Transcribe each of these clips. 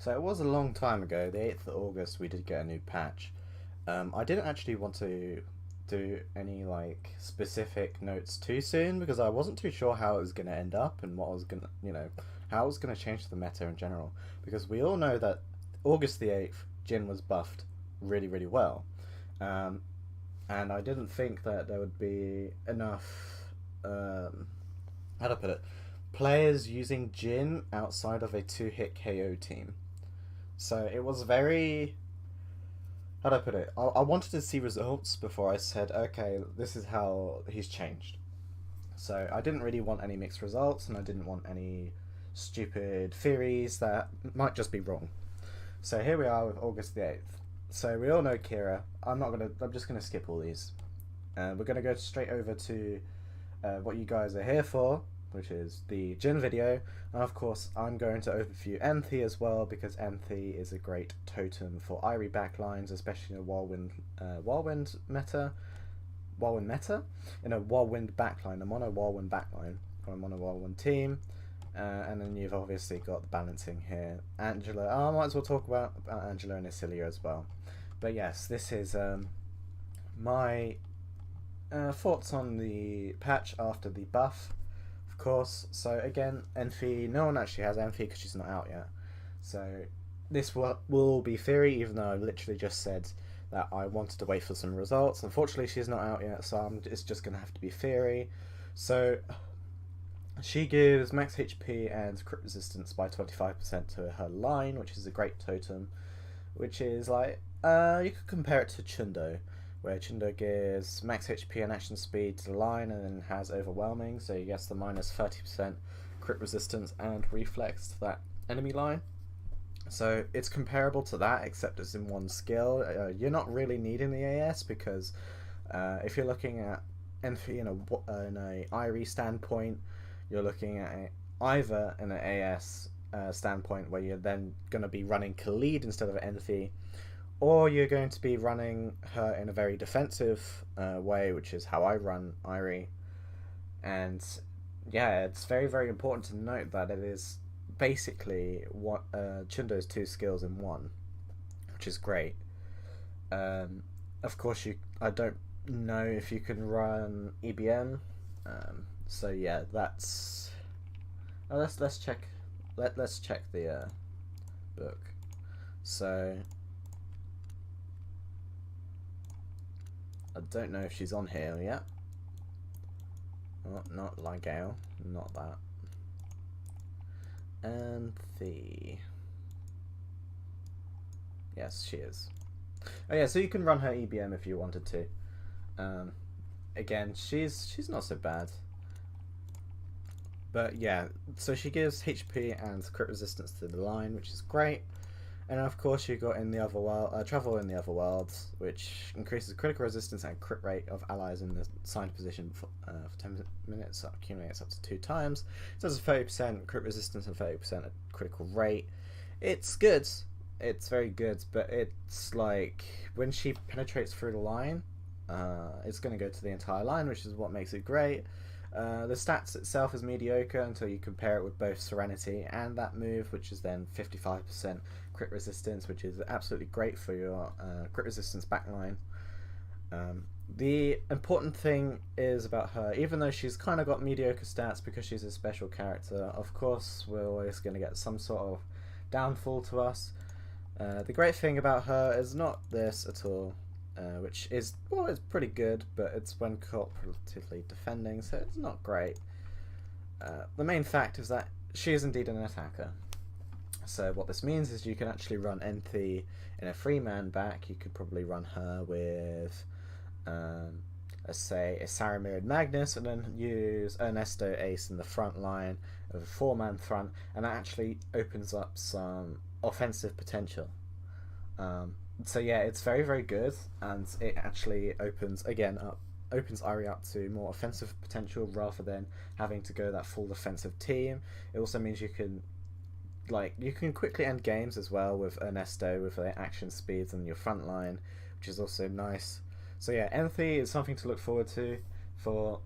So it was a long time ago, the 8th of August, we did get a new patch. I didn't actually want to do any like specific notes too soon because I wasn't too sure how it was going to end up and what I was going to, how it was going to change the meta in general. Because we all know that August the 8th, Jin was buffed really, really well. Um, and I didn't think that there would be enough, how to put it, players using Jin outside of a two-hit KO team. So it was very. How do I put it? I wanted to see results before I said, okay, this is how he's changed. So I didn't really want any mixed results, and I didn't want any stupid theories that might just be wrong. So here we are with August the 8th. So we all know Kira. I'm just gonna skip all these. We're gonna go straight over to what you guys are here for, which is the Jin video. And of course, I'm going to overview Enthy as well, because Enthy is a great totem for Irie backlines, especially in a Whirlwind meta. Whirlwind meta? In a Whirlwind backline, a mono Whirlwind backline, or a mono Whirlwind team. And then you've obviously got the balancing here. Angela, I might as well talk about Angela and Isillia as well. But yes, this is my thoughts on the patch after the buff, of course. So again, Enthy, no one actually has Enthy because she's not out yet. So this will be theory, even though I literally just said that I wanted to wait for some results. Unfortunately, she's not out yet, so it's just going to have to be theory. So she gives max HP and crit resistance by 25% to her line, which is a great totem, which is like, you could compare it to Chundo, where Chundo gives max HP and action speed to the line and then has overwhelming, so he gets the minus 30% crit resistance and reflex to that enemy line. So it's comparable to that, except it's in one skill. You're not really needing the AS because if you're looking at Enthy in a Irie standpoint, you're looking at it either in an AS standpoint where you're then going to be running Khalid instead of Enthy, or you're going to be running her in a very defensive way, which is how I run Irie. And yeah, it's very, very important to note that it is basically what Chundo's two skills in one, which is great. Of course, I don't know if you can run EBM. So yeah, that's. Let's check. Let's check the book. So I don't know if she's on here yet. Oh, not Ligale, not that. And the. Yes, she is. Oh yeah, so you can run her EBM if you wanted to. Again, she's not so bad. But yeah, so she gives HP and crit resistance to the line, which is great. And of course you got in the other world, travel in the other worlds, which increases critical resistance and crit rate of allies in the assigned position for 10 minutes, so accumulates up to 2 times. So there's a 30% crit resistance and 30% critical rate. It's good, it's very good, but it's like when she penetrates through the line, it's going to go to the entire line, which is what makes it great. The stats itself is mediocre until you compare it with both Serenity and that move, which is then 55% crit resistance, which is absolutely great for your crit resistance backline. The important thing is about her, even though she's kind of got mediocre stats because she's a special character, of course we're always going to get some sort of downfall to us. The great thing about her is not this at all. Which is, well, it's pretty good, but it's when cooperatively defending, so it's not great. The main fact is that she is indeed an attacker. So what this means is you can actually run Enthy in a 3-man back. You could probably run her with, let's say, a Saramir'd Magnus, and then use Ernesto Ace in the front line of a 4-man front, and that actually opens up some offensive potential. So yeah, it's very, very good, and it actually opens Irie up to more offensive potential rather than having to go that full defensive team. It also means you can quickly end games as well with Ernesto with their action speeds and your front line, which is also nice. So yeah, Enthy is something to look forward to for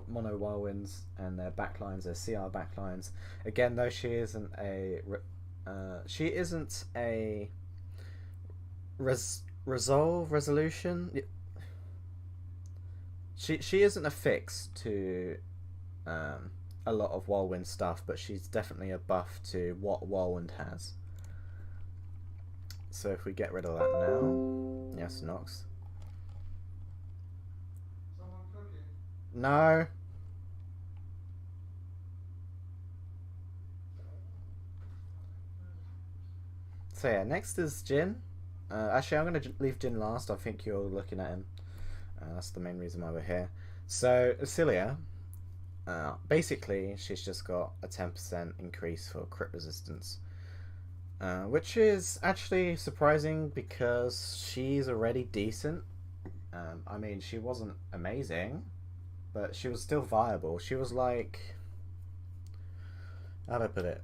mono Whirlwinds and their backlines, their CR backlines. Again, though, she isn't a She isn't a resolution. She isn't a fix to a lot of Whirlwind stuff, but she's definitely a buff to what Whirlwind has. So if we get rid of that now, yes, Nox. Someone cooking. No. So yeah, next is Jin. Actually, I'm going to leave Jin last. I think you're looking at him. That's the main reason why we're here. So, Isillia, basically, she's just got a 10% increase for crit resistance. Which is actually surprising because she's already decent. I mean, she wasn't amazing, but she was still viable. She was like... How do I put it?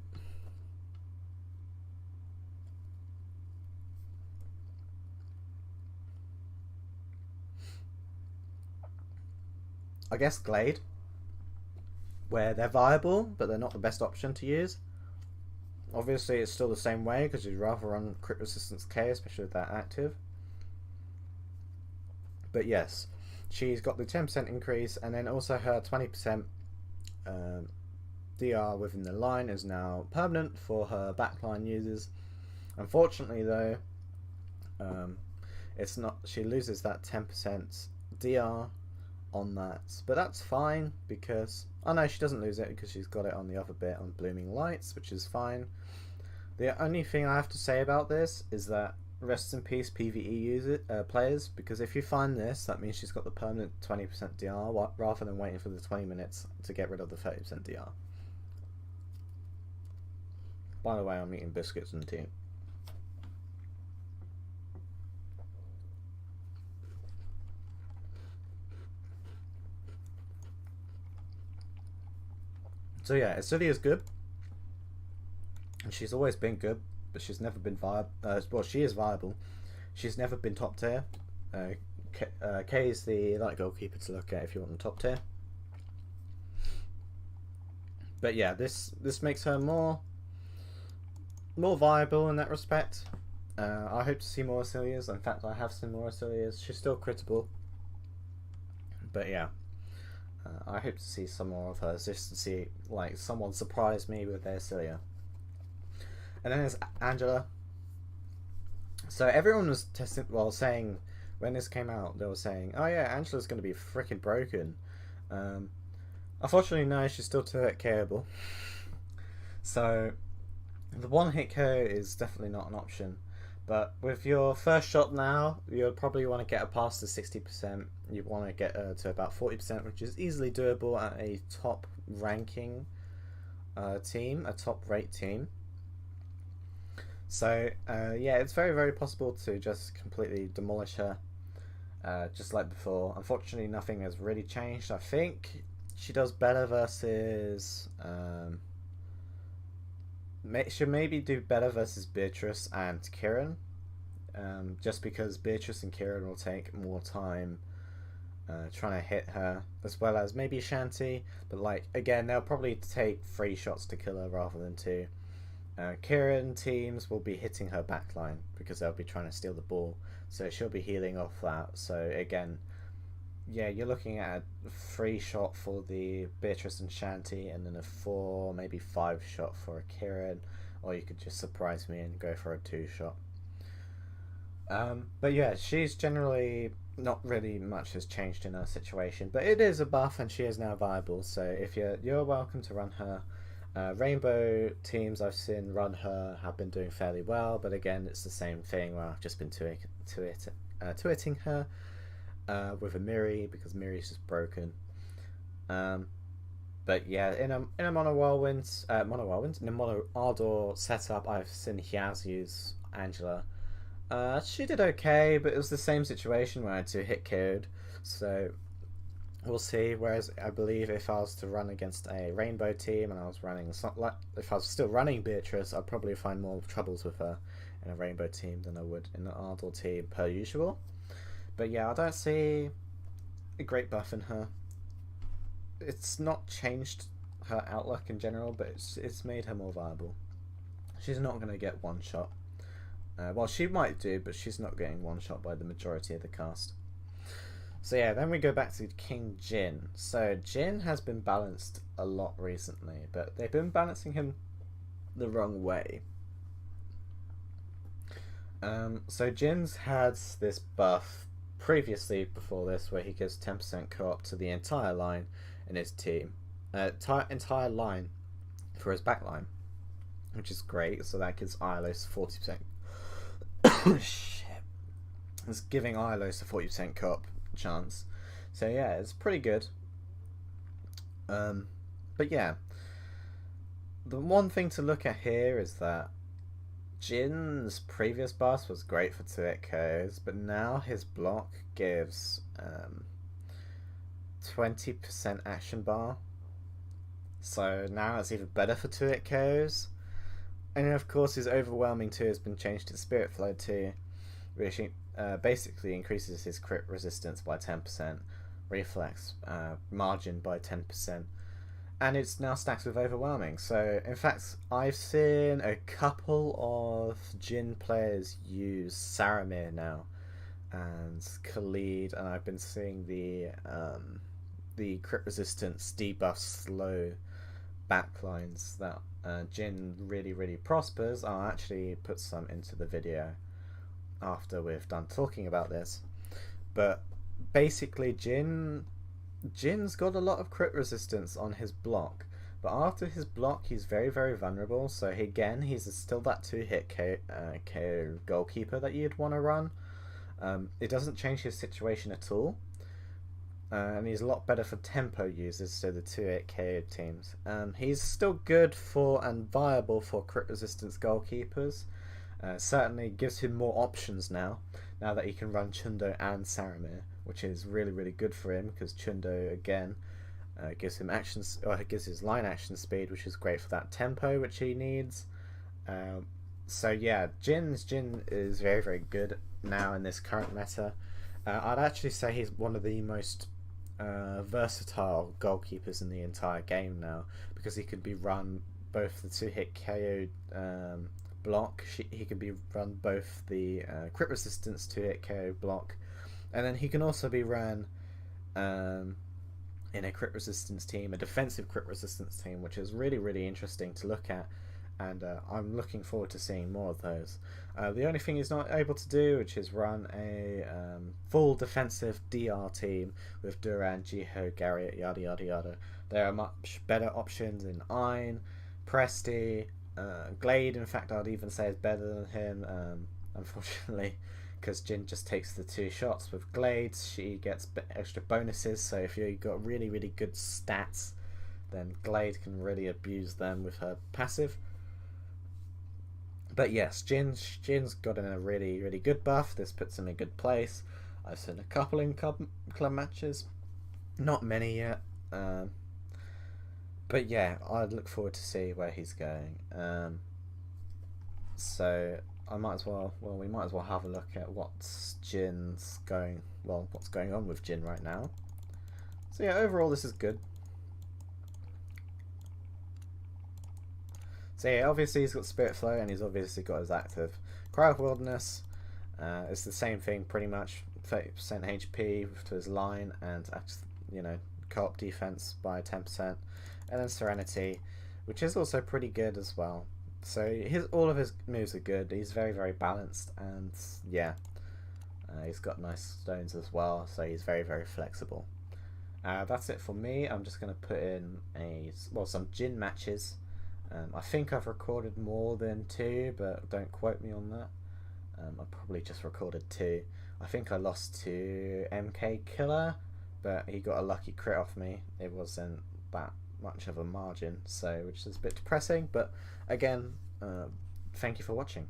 I guess Glade, where they're viable, but they're not the best option to use. Obviously, it's still the same way because you'd rather run crit resistance K, especially with that active. But yes, she's got the 10% increase, and then also her 20% DR within the line is now permanent for her backline users. Unfortunately, though, it's not. She loses that 10% DR on that, but that's fine because no, she doesn't lose it because she's got it on the other bit on Blooming Lights, which is fine. The only thing I have to say about this is that rest in peace PvE players, because if you find this, that means she's got the permanent 20% DR rather than waiting for the 20 minutes to get rid of the 30% DR. By the way, I'm eating biscuits and tea. So yeah, Isillia is good. And she's always been good, but she's never been viable. Well, she is viable. She's never been top tier. K is the light goalkeeper to look at if you want the top tier. But yeah, this makes her more viable in that respect. I hope to see more Isillias. In fact, I have seen more Isillias. She's still critable. But yeah. I hope to see some more of hers, just to see like someone surprise me with their Isillia. And then there's Angela. So everyone was saying when this came out, they were saying, "Oh yeah, Angela's going to be freaking broken." Unfortunately, no, she's still 2-hit KO'able. So the one-hit KO is definitely not an option. But with your first shot now, you'll probably want to get her past the 60%. You want to get her to about 40%, which is easily doable at a top ranking team, a top rate team. So yeah, it's very, very possible to just completely demolish her, just like before. Unfortunately, nothing has really changed. I think she does better versus... should maybe do better versus Beatrice and Kieran, just because Beatrice and Kieran will take more time trying to hit her, as well as maybe Shanti, but like again, they'll probably take 3 shots to kill her rather than 2. Kieran teams will be hitting her backline because they'll be trying to steal the ball, so she'll be healing off that. So again, yeah, you're looking at a 3 shot for the Beatrice and Shanti, and then a 4, maybe 5 shot for a Kieran, or you could just surprise me and go for a 2 shot. But yeah, she's generally not really much has changed in her situation, but it is a buff and she is now viable. So if you're welcome to run her. Rainbow teams I've seen run her have been doing fairly well, but again, it's the same thing where I've just been twitting her. With a Miri because Miri's just broken. But yeah, in a mono whirlwind, in a mono Ardor setup, I've seen Hyaz use Angela. She did okay, but it was the same situation where I had to hit KO'd, so we'll see. Whereas I believe if I was to run against a rainbow team and I was running if I was still running Beatrice, I'd probably find more troubles with her in a rainbow team than I would in an Ardor team per usual. But yeah, I don't see a great buff in her. It's not changed her outlook in general, but it's made her more viable. She's not going to get one shot. Well, she might do, but she's not getting one shot by the majority of the cast. So yeah, then we go back to King Jin. So Jin has been balanced a lot recently, but they've been balancing him the wrong way. So Jin's had this buff previously before this where he gives 10% co-op to the entire line in his team. Entire line for his backline, which is great. So that gives Ilos 40%. Shit. It's giving Ilos a 40% co-op chance. So yeah, it's pretty good. But yeah, the one thing to look at here is that Jin's previous buff was great for 2-hit KOs, but now his block gives 20% action bar. So now it's even better for 2-hit KOs. And of course his Overwhelming 2 has been changed to Spirit Flow 2, which basically increases his crit resistance by 10%, reflex margin by 10%, and it's now stacked with Overwhelming. So in fact, I've seen a couple of Jin players use Saramir now and Khalid, and I've been seeing the crit resistance debuff slow backlines that Jin really prospers. I'll actually put some into the video after we've done talking about this. But basically Jin's got a lot of crit resistance on his block, but after his block he's very vulnerable. So he's still that 2-hit KO goalkeeper that you'd want to run. It doesn't change his situation at all. And he's a lot better for tempo users, so the 2-hit KO teams. He's still good for and viable for crit resistance goalkeepers. Certainly gives him more options now that he can run Chundo and Saramir, which is really good for him, because Chundo again gives him gives his line action speed, which is great for that tempo which he needs. So yeah, Jin is very good now in this current meta. I'd actually say he's one of the most versatile goalkeepers in the entire game now, because he could be run both the 2-hit KO block, he can be run both the crit resistance 2-hit KO block, and then he can also be run in a crit resistance team, a defensive crit resistance team, which is really interesting to look at, and I'm looking forward to seeing more of those. The only thing he's not able to do, which is run a full defensive DR team with Duran, Jiho, Garriott, yada. There are much better options in Ein, Presti, Glade. In fact, I'd even say is better than him. Unfortunately, because Jin just takes the 2 shots. With Glade, she gets extra bonuses. So if you've got really good stats, then Glade can really abuse them with her passive. But yes, Jin's gotten a really good buff. This puts him in a good place. I've seen a couple in club matches, not many yet. But yeah, I'd look forward to see where he's going. So we might as well have a look at what's going on with Jin right now. So yeah, overall this is good. So yeah, obviously he's got Spirit Flow, and he's obviously got his active Cry of Wilderness. It's the same thing pretty much, 30% HP to his line, and co-op defense by 10%, and then Serenity, which is also pretty good as well. So all of his moves are good. He's very balanced, and yeah, he's got nice stones as well. So he's very flexible. That's it for me. I'm just gonna put in some Jin matches. I think I've recorded more than 2, but don't quote me on that. I probably just recorded 2. I think I lost to MK Killer, but he got a lucky crit off me. It wasn't that much of a margin, which is a bit depressing, but again, thank you for watching.